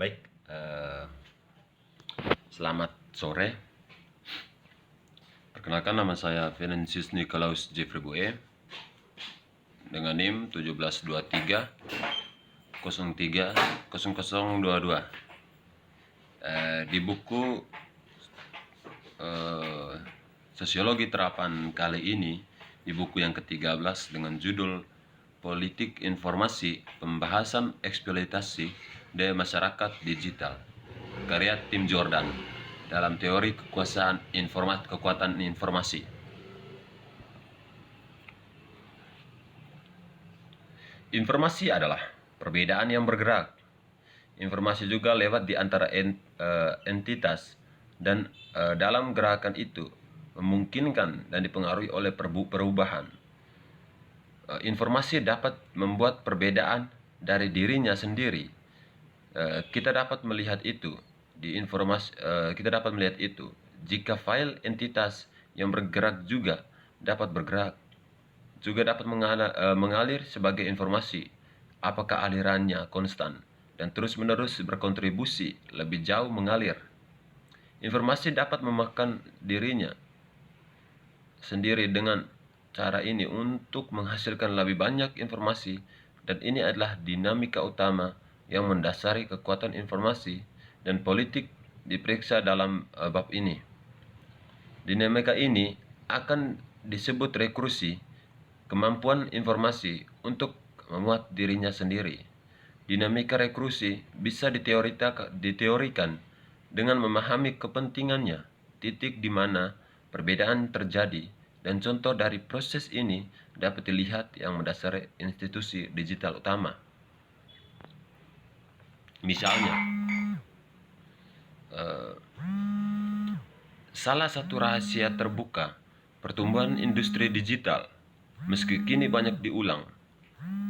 Baik, selamat sore. Perkenalkan, nama saya Venantius Nicolaus Jeffrey Bue dengan NIM 1723 03 0022. Di buku Sosiologi Terapan kali ini, di buku yang ke-13 dengan judul Politik Informasi, Pembahasan Eksploitasi di Masyarakat Digital, karya Tim Jordan dalam teori kekuatan informasi. Informasi adalah perbedaan yang bergerak. Informasi juga lewat di antara entitas dan dalam gerakan itu memungkinkan dan dipengaruhi oleh perubahan. Informasi dapat membuat perbedaan dari dirinya sendiri. Kita dapat melihat itu jika file entitas yang bergerak juga dapat bergerak, juga dapat mengalir sebagai informasi. Apakah alirannya konstan dan terus-menerus berkontribusi lebih jauh mengalir? Informasi dapat memakan dirinya sendiri dengan cara ini untuk menghasilkan lebih banyak informasi, dan ini adalah dinamika utama yang mendasari kekuatan informasi dan politik diperiksa dalam bab ini. Dinamika ini akan disebut rekrusi, kemampuan informasi untuk memuat dirinya sendiri. Dinamika rekrusi bisa diteorikan dengan memahami kepentingannya, titik di mana perbedaan terjadi, dan contoh dari proses ini dapat dilihat yang mendasari institusi digital utama. Misalnya, salah satu rahasia terbuka pertumbuhan industri digital, meski kini banyak diulang,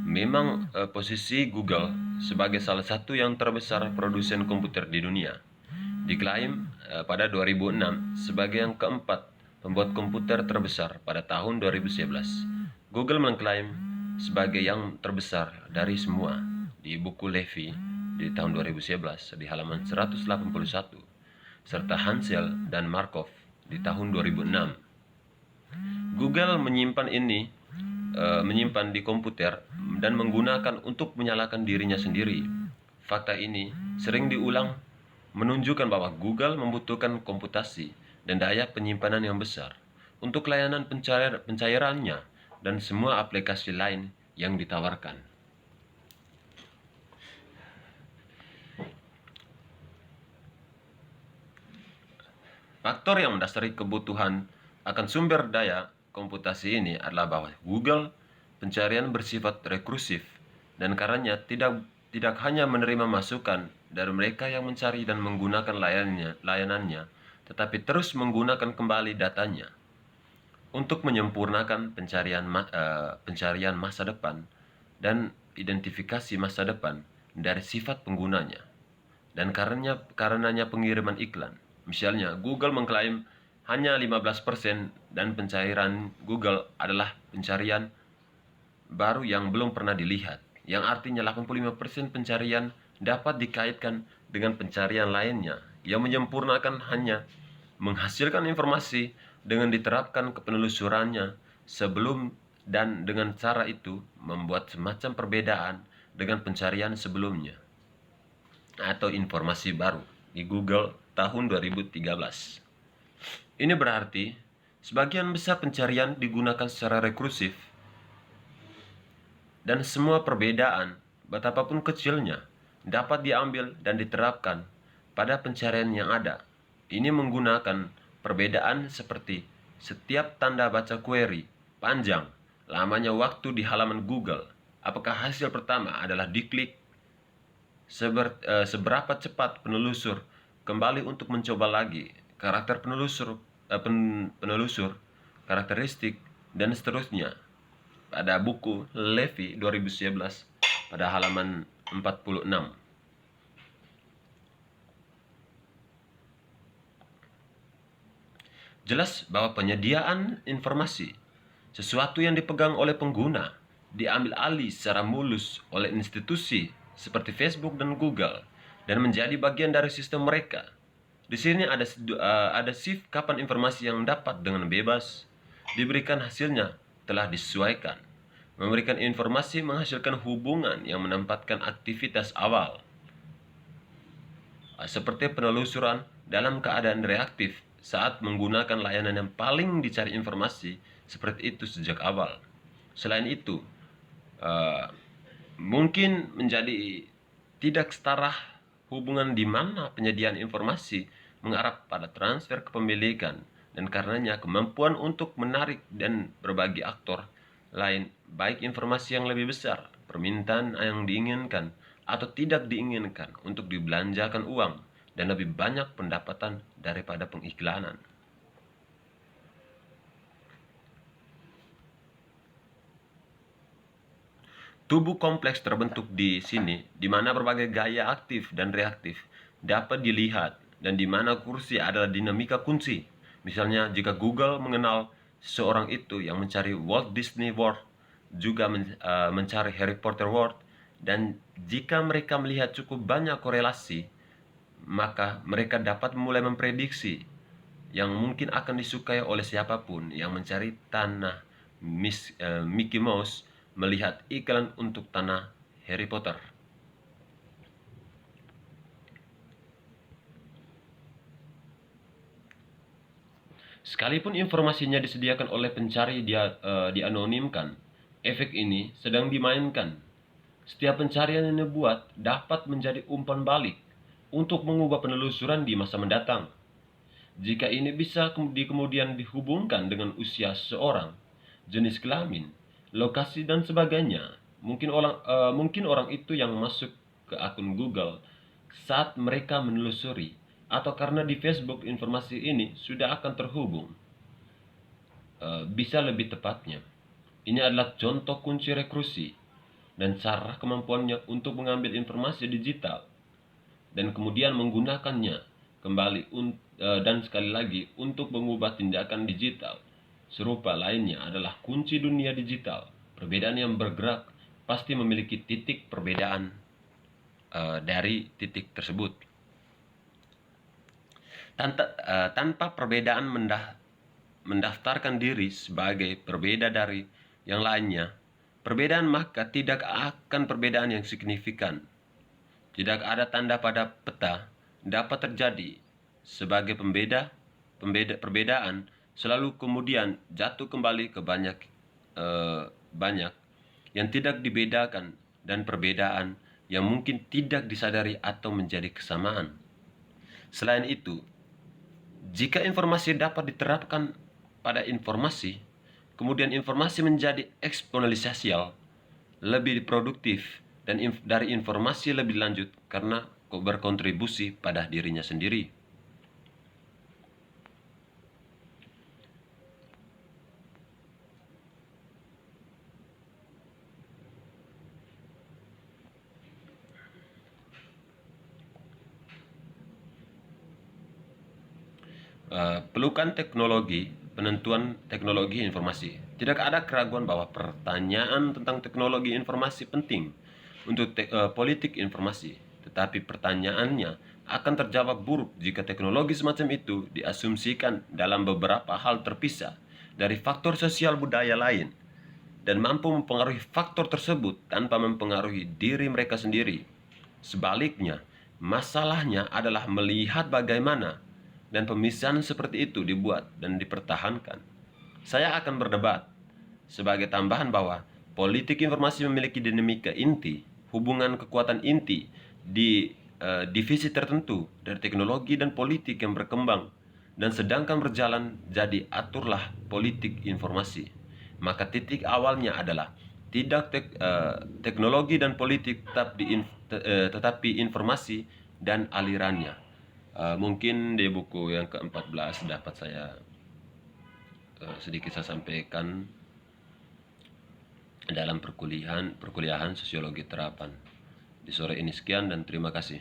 memang posisi Google sebagai salah satu yang terbesar produsen komputer di dunia. Diklaim pada 2006 sebagai yang keempat pembuat komputer terbesar pada tahun 2011. Google mengklaim sebagai yang terbesar dari semua di buku Levy di tahun 2011 di halaman 181, serta Hansel dan Markov di tahun 2006. Google menyimpan di komputer dan menggunakan untuk menyalakan dirinya sendiri. Fakta ini sering diulang menunjukkan bahwa Google membutuhkan komputasi dan daya penyimpanan yang besar untuk layanan pencairannya dan semua aplikasi lain yang ditawarkan. Faktor yang mendasari kebutuhan akan sumber daya komputasi ini adalah bahwa Google pencarian bersifat rekursif, dan karenanya tidak hanya menerima masukan dari mereka yang mencari dan menggunakan layanannya, tetapi terus menggunakan kembali datanya untuk menyempurnakan pencarian masa depan dan identifikasi masa depan dari sifat penggunanya. Dan karenanya pengiriman iklan. Misalnya, Google mengklaim hanya 15% dan pencairan Google adalah pencarian baru yang belum pernah dilihat, yang artinya 85% pencarian dapat dikaitkan dengan pencarian lainnya yang menyempurnakan hanya menghasilkan informasi dengan diterapkan ke penelusurannya sebelum, dan dengan cara itu membuat semacam perbedaan dengan pencarian sebelumnya atau informasi baru di Google tahun 2013. Ini berarti sebagian besar pencarian digunakan secara rekursif, dan semua perbedaan, betapapun kecilnya, dapat diambil dan diterapkan pada pencarian yang ada. Ini menggunakan perbedaan seperti setiap tanda baca query panjang, lamanya waktu di halaman Google, apakah hasil pertama adalah diklik, seberapa cepat penelusur kembali untuk mencoba lagi, karakter penelusur, karakteristik, dan seterusnya. Pada buku Levy 2011 pada halaman 46. Jelas bahwa penyediaan informasi, sesuatu yang dipegang oleh pengguna, diambil alih secara mulus oleh institusi seperti Facebook dan Google, dan menjadi bagian dari sistem mereka. Di sini ada shift kapan informasi yang dapat dengan bebas diberikan hasilnya telah disesuaikan. Memberikan informasi menghasilkan hubungan yang menempatkan aktivitas awal, seperti penelusuran dalam keadaan reaktif saat menggunakan layanan yang paling dicari informasi seperti itu sejak awal. Selain itu, mungkin menjadi tidak setara hubungan di mana penyediaan informasi mengarah pada transfer kepemilikan dan karenanya kemampuan untuk menarik dan berbagi aktor lain baik informasi yang lebih besar, permintaan yang diinginkan atau tidak diinginkan untuk dibelanjakan uang dan lebih banyak pendapatan daripada pengiklanan. Tubuh kompleks terbentuk di sini, di mana berbagai gaya aktif dan reaktif dapat dilihat, dan di mana kursi adalah dinamika kunci. Misalnya, jika Google mengenal seseorang itu yang mencari Walt Disney World, juga mencari Harry Potter World, dan jika mereka melihat cukup banyak korelasi, maka mereka dapat mulai memprediksi yang mungkin akan disukai oleh siapapun yang mencari tanah Mickey Mouse melihat iklan untuk tanah Harry Potter. Sekalipun informasinya disediakan oleh pencari dianonimkan, efek ini sedang dimainkan. Setiap pencarian yang dibuat dapat menjadi umpan balik untuk mengubah penelusuran di masa mendatang. Jika ini bisa kemudian dihubungkan dengan usia seseorang, jenis kelamin, lokasi dan sebagainya, mungkin orang itu yang masuk ke akun Google saat mereka menelusuri, atau karena di Facebook informasi ini sudah akan terhubung. Bisa lebih tepatnya, ini adalah contoh kunci rekrusi dan cara kemampuannya untuk mengambil informasi digital dan kemudian menggunakannya kembali dan sekali lagi untuk mengubah tindakan digital. Serupa lainnya adalah kunci dunia digital. Perbedaan yang bergerak pasti memiliki titik perbedaan dari titik tersebut. Tanpa perbedaan mendaftarkan diri sebagai berbeda dari yang lainnya, perbedaan maka tidak akan perbedaan yang signifikan. Tidak ada tanda pada peta dapat terjadi sebagai perbedaan selalu kemudian jatuh kembali ke banyak yang tidak dibedakan dan perbedaan yang mungkin tidak disadari atau menjadi kesamaan. Selain itu, jika informasi dapat diterapkan pada informasi, kemudian informasi menjadi eksponensial, lebih produktif, dan dari informasi lebih lanjut karena berkontribusi pada dirinya sendiri. Pelukan teknologi, penentuan teknologi informasi. Tidak ada keraguan bahwa pertanyaan tentang teknologi informasi penting untuk politik informasi, tetapi pertanyaannya akan terjawab buruk jika teknologi semacam itu diasumsikan dalam beberapa hal terpisah dari faktor sosial budaya lain dan mampu mempengaruhi faktor tersebut tanpa mempengaruhi diri mereka sendiri. Sebaliknya, masalahnya adalah melihat bagaimana dan pemisahan seperti itu dibuat dan dipertahankan. Saya akan berdebat sebagai tambahan bahwa politik informasi memiliki dinamika inti, hubungan kekuatan inti di divisi tertentu dari teknologi dan politik yang berkembang dan sedangkan berjalan, jadi aturlah politik informasi. Maka titik awalnya adalah tidak teknologi dan politik tetapi informasi dan alirannya. Mungkin di buku yang ke-14 dapat saya sedikit saya sampaikan dalam perkuliahan sosiologi terapan di sore ini. Sekian dan terima kasih.